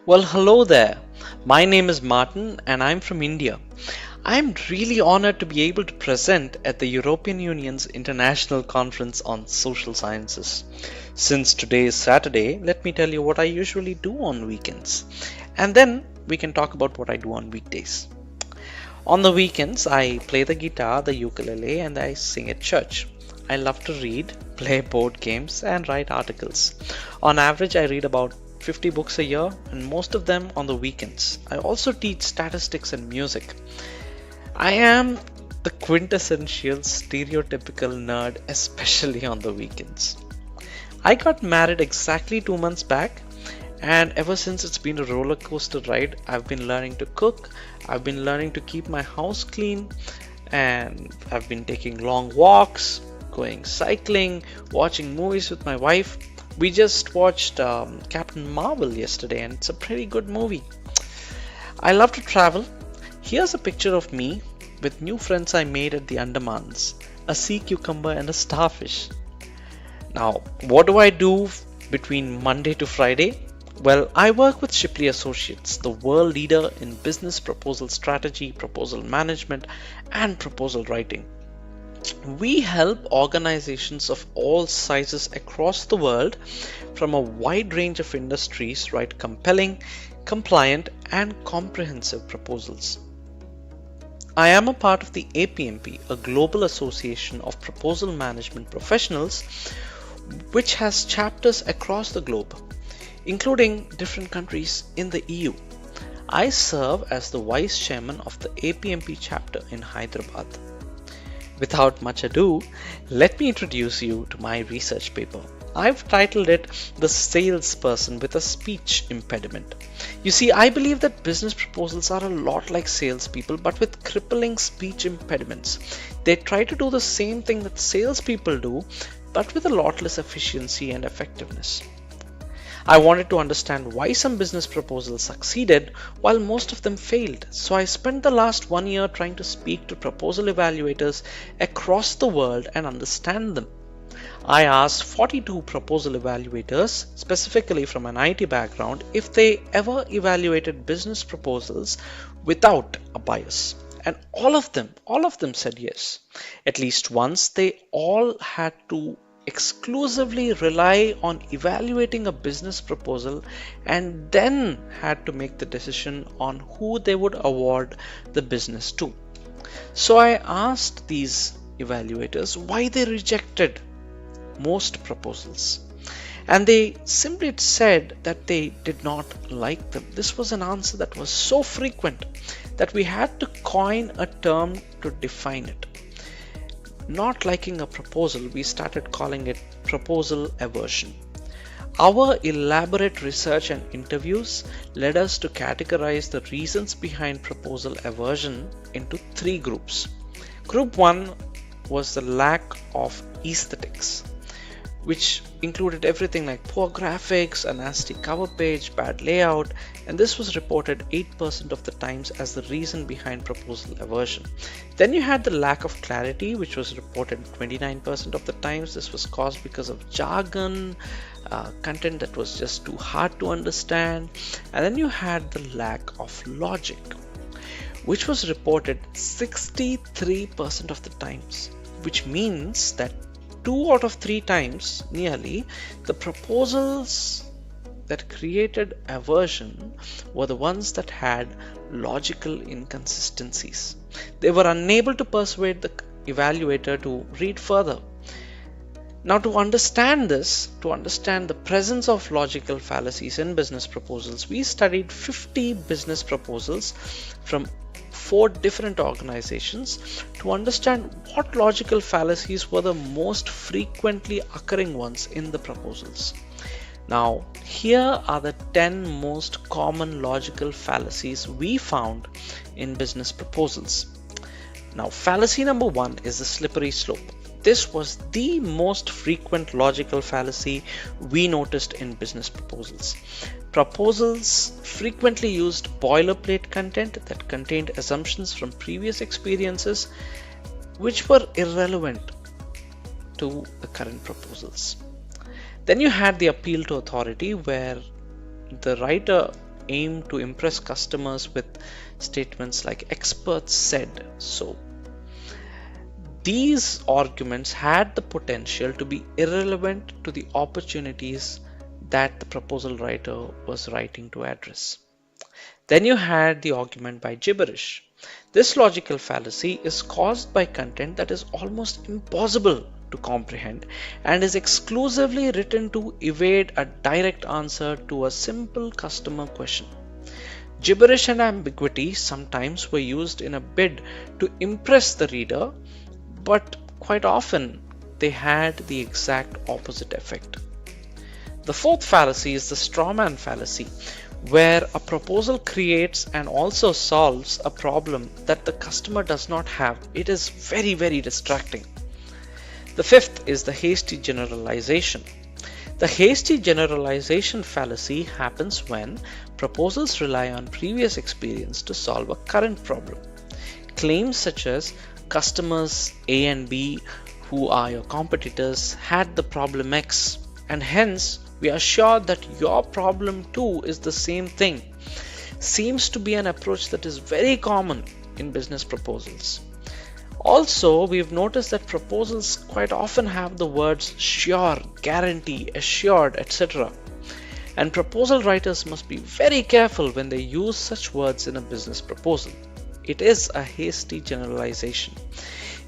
Well, hello there. My name is Martin and I'm from India. I'm really honored to be able to present at the European Union's International Conference on Social Sciences. Since today is Saturday, let me tell you what I usually do on weekends. And then we can talk about what I do on weekdays. On the weekends, I play the guitar, the ukulele, and I sing at church. I love to read, play board games, and write articles. On average, I read about 50 books a year, and most of them on the weekends. I also teach statistics and music. I am the quintessential stereotypical nerd, especially on the weekends. I got married exactly 2 months back, and ever since it's been a roller coaster ride. I've been learning to cook, I've been learning to keep my house clean, and I've been taking long walks, going cycling, watching movies with my wife. We just watched Captain Marvel yesterday, and it's a pretty good movie. I love to travel. Here's a picture of me with new friends I made at the Andamans, a sea cucumber and a starfish. Now, what do I do between Monday to Friday? Well, I work with Shipley Associates, the world leader in business proposal strategy, proposal management, and proposal writing. We help organizations of all sizes across the world from a wide range of industries write compelling, compliant, and comprehensive proposals. I am a part of the APMP, a global association of proposal management professionals, which has chapters across the globe, including different countries in the EU. I serve as the vice chairman of the APMP chapter in Hyderabad. Without much ado, let me introduce you to my research paper. I've titled it The Salesperson with a Speech Impediment. You see, I believe that business proposals are a lot like salespeople, but with crippling speech impediments. They try to do the same thing that salespeople do, but with a lot less efficiency and effectiveness. I wanted to understand why some business proposals succeeded while most of them failed. So I spent the last 1 year trying to speak to proposal evaluators across the world and understand them. I asked 42 proposal evaluators, specifically from an IT background, if they ever evaluated business proposals without a bias. And all of them said yes. At least once, they all had to exclusively rely on evaluating a business proposal and then had to make the decision on who they would award the business to. So I asked these evaluators why they rejected most proposals. And they simply said that they did not like them. This was an answer that was so frequent that we had to coin a term to define it. Not liking a proposal, we started calling it proposal aversion. Our elaborate research and interviews led us to categorize the reasons behind proposal aversion into 3 groups. Group 1 was the lack of aesthetics, which included everything like poor graphics, a nasty cover page, bad layout, and this was reported 8% of the times as the reason behind proposal aversion. Then you had the lack of clarity, which was reported 29% of the times. This was caused because of jargon, content that was just too hard to understand. And then you had the lack of logic, which was reported 63% of the times, which means that 2 out of 3 times, nearly, the proposals that created aversion were the ones that had logical inconsistencies. They were unable to persuade the evaluator to read further. Now, to understand this, to understand the presence of logical fallacies in business proposals, we studied 50 business proposals from 4 different organizations to understand what logical fallacies were the most frequently occurring ones in the proposals. Now, here are the 10 most common logical fallacies we found in business proposals. Now, fallacy number 1 is the slippery slope. This was the most frequent logical fallacy we noticed in business proposals. Proposals frequently used boilerplate content that contained assumptions from previous experiences which were irrelevant to the current proposals. Then you had the appeal to authority, where the writer aim to impress customers with statements like experts said so. These arguments had the potential to be irrelevant to the opportunities that the proposal writer was writing to address. Then you had the argument by gibberish. This logical fallacy is caused by content that is almost impossible to comprehend and is exclusively written to evade a direct answer to a simple customer question. Gibberish and ambiguity sometimes were used in a bid to impress the reader, but quite often they had the exact opposite effect. The fourth fallacy is the strawman fallacy, where a proposal creates and also solves a problem that the customer does not have. It is very, very distracting. The fifth is the hasty generalization. The hasty generalization fallacy happens when proposals rely on previous experience to solve a current problem. Claims such as customers A and B, who are your competitors, had the problem X, and hence we are sure that your problem too is the same thing, seems to be an approach that is very common in business proposals. Also, we've noticed that proposals quite often have the words sure, guarantee, assured, etc. And proposal writers must be very careful when they use such words in a business proposal. It is a hasty generalization.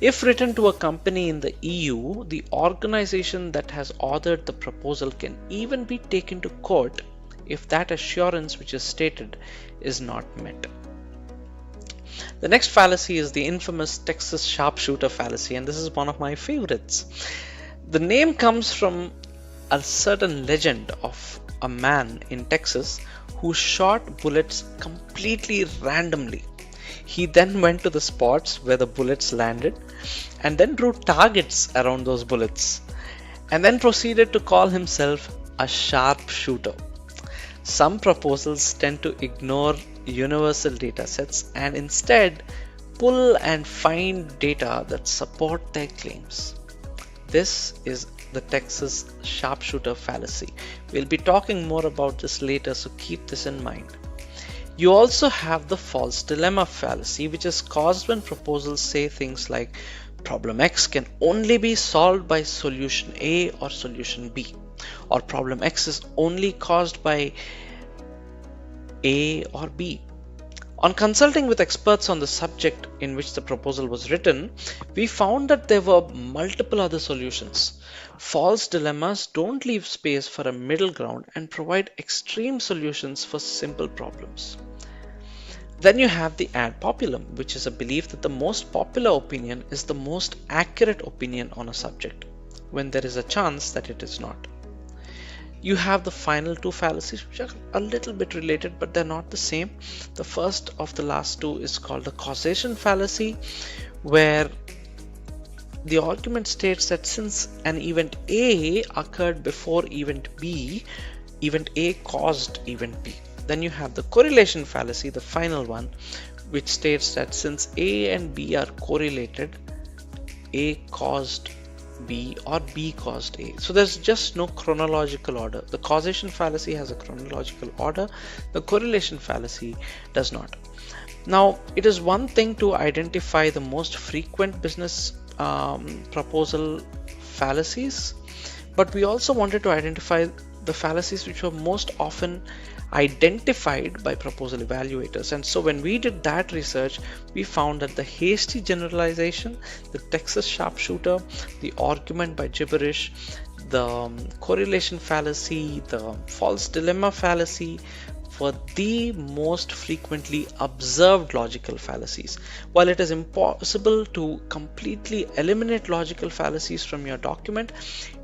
If written to a company in the EU, the organization that has authored the proposal can even be taken to court if that assurance which is stated is not met. The next fallacy is the infamous Texas sharpshooter fallacy, and this is one of my favorites. The name comes from a certain legend of a man in Texas who shot bullets completely randomly. He then went to the spots where the bullets landed and then drew targets around those bullets and then proceeded to call himself a sharpshooter. Some proposals tend to ignore universal data sets and instead pull and find data that support their claims. This is the Texas sharpshooter fallacy. We'll be talking more about this later, so keep this in mind. You also have the false dilemma fallacy, which is caused when proposals say things like problem X can only be solved by solution A or solution B, or problem X is only caused by A or B. On consulting with experts on the subject in which the proposal was written, we found that there were multiple other solutions. False dilemmas don't leave space for a middle ground and provide extreme solutions for simple problems. Then you have the ad populum, which is a belief that the most popular opinion is the most accurate opinion on a subject, when there is a chance that it is not. You have the final two fallacies, which are a little bit related, but they're not the same. The first of the last two is called the causation fallacy, where the argument states that since an event A occurred before event B, event A caused event B. Then you have the correlation fallacy, the final one, which states that since A and B are correlated, A caused B or B caused A. So there's just no chronological order. The causation fallacy has a chronological order. The correlation fallacy does not. Now, it is one thing to identify the most frequent business proposal fallacies, but we also wanted to identify the fallacies which were most often identified by proposal evaluators. And so when we did that research, we found that the hasty generalization, the Texas sharpshooter, the argument by gibberish, the correlation fallacy, the false dilemma fallacy were the most frequently observed logical fallacies. While it is impossible to completely eliminate logical fallacies from your document,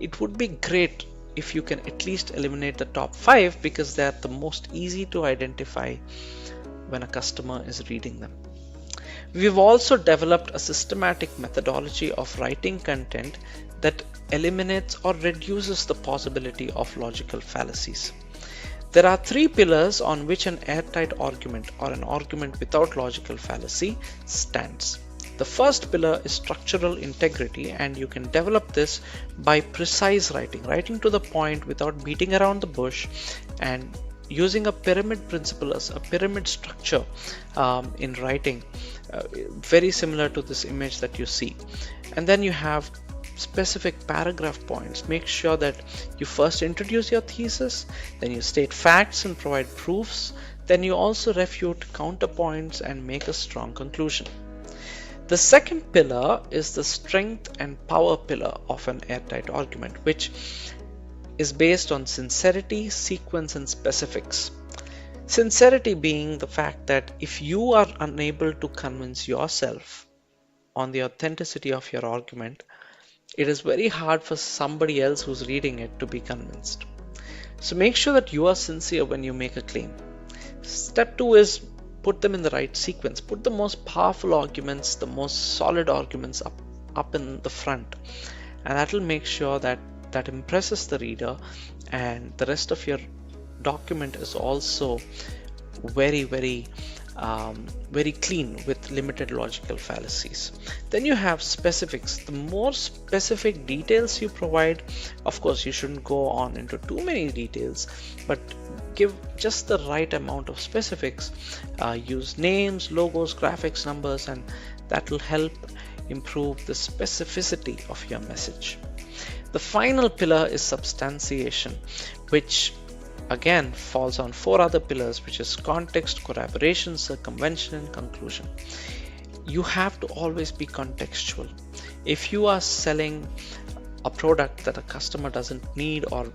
it would be great if you can at least eliminate the top 5, because they are the most easy to identify when a customer is reading them. We've also developed a systematic methodology of writing content that eliminates or reduces the possibility of logical fallacies. There are 3 pillars on which an airtight argument or an argument without logical fallacy stands. The first pillar is structural integrity, and you can develop this by precise writing to the point without beating around the bush, and using a pyramid principle as a pyramid structure in writing, very similar to this image that you see. And then you have specific paragraph points. Make sure that you first introduce your thesis, then you state facts and provide proofs, then you also refute counterpoints and make a strong conclusion. The second pillar is the strength and power pillar of an airtight argument, which is based on sincerity, sequence, and specifics. Sincerity being the fact that if you are unable to convince yourself on the authenticity of your argument, it is very hard for somebody else who's reading it to be convinced. So make sure that you are sincere when you make a claim. Step 2 is put them in the right sequence. Put the most powerful arguments, the most solid arguments up in the front, and that will make sure that that impresses the reader, and the rest of your document is also very clean with limited logical fallacies. Then you have specifics. The more specific details you provide, of course you shouldn't go on into too many details, but give just the right amount of specifics. Use names, logos, graphics, numbers, and that will help improve the specificity of your message. The final pillar is substantiation, which again falls on 4 other pillars, which is context, corroboration, circumvention, and conclusion. You have to always be contextual. If you are selling a product that a customer doesn't need, or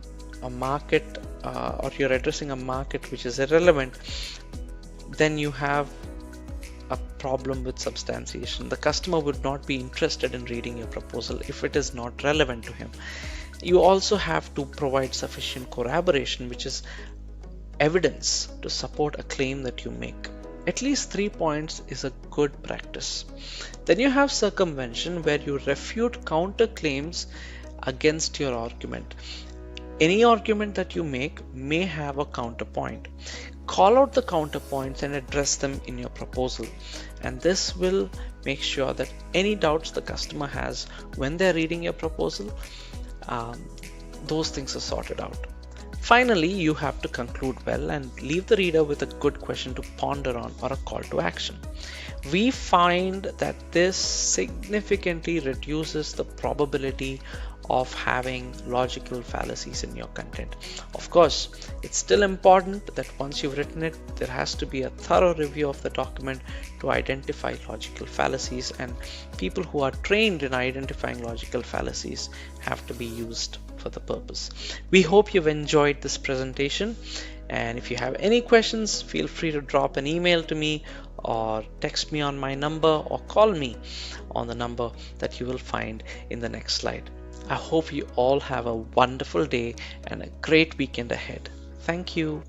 a market, or you're addressing a market which is irrelevant, then you have a problem with substantiation. The customer would not be interested in reading your proposal if it is not relevant to him. You also have to provide sufficient corroboration, which is evidence to support a claim that you make. At least 3 points is a good practice. Then you have circumvention, where you refute counterclaims against your argument. Any argument that you make may have a counterpoint. Call out the counterpoints and address them in your proposal, and this will make sure that any doubts the customer has when they're reading your proposal, those things are sorted out. Finally, you have to conclude well and leave the reader with a good question to ponder on, or a call to action. We find that this significantly reduces the probability of having logical fallacies in your content. Of course, it's still important that once you've written it, there has to be a thorough review of the document to identify logical fallacies, and people who are trained in identifying logical fallacies have to be used for the purpose. We hope you've enjoyed this presentation, and if you have any questions, feel free to drop an email to me, or text me on my number, or call me on the number that you will find in the next slide. I hope you all have a wonderful day and a great weekend ahead. Thank you.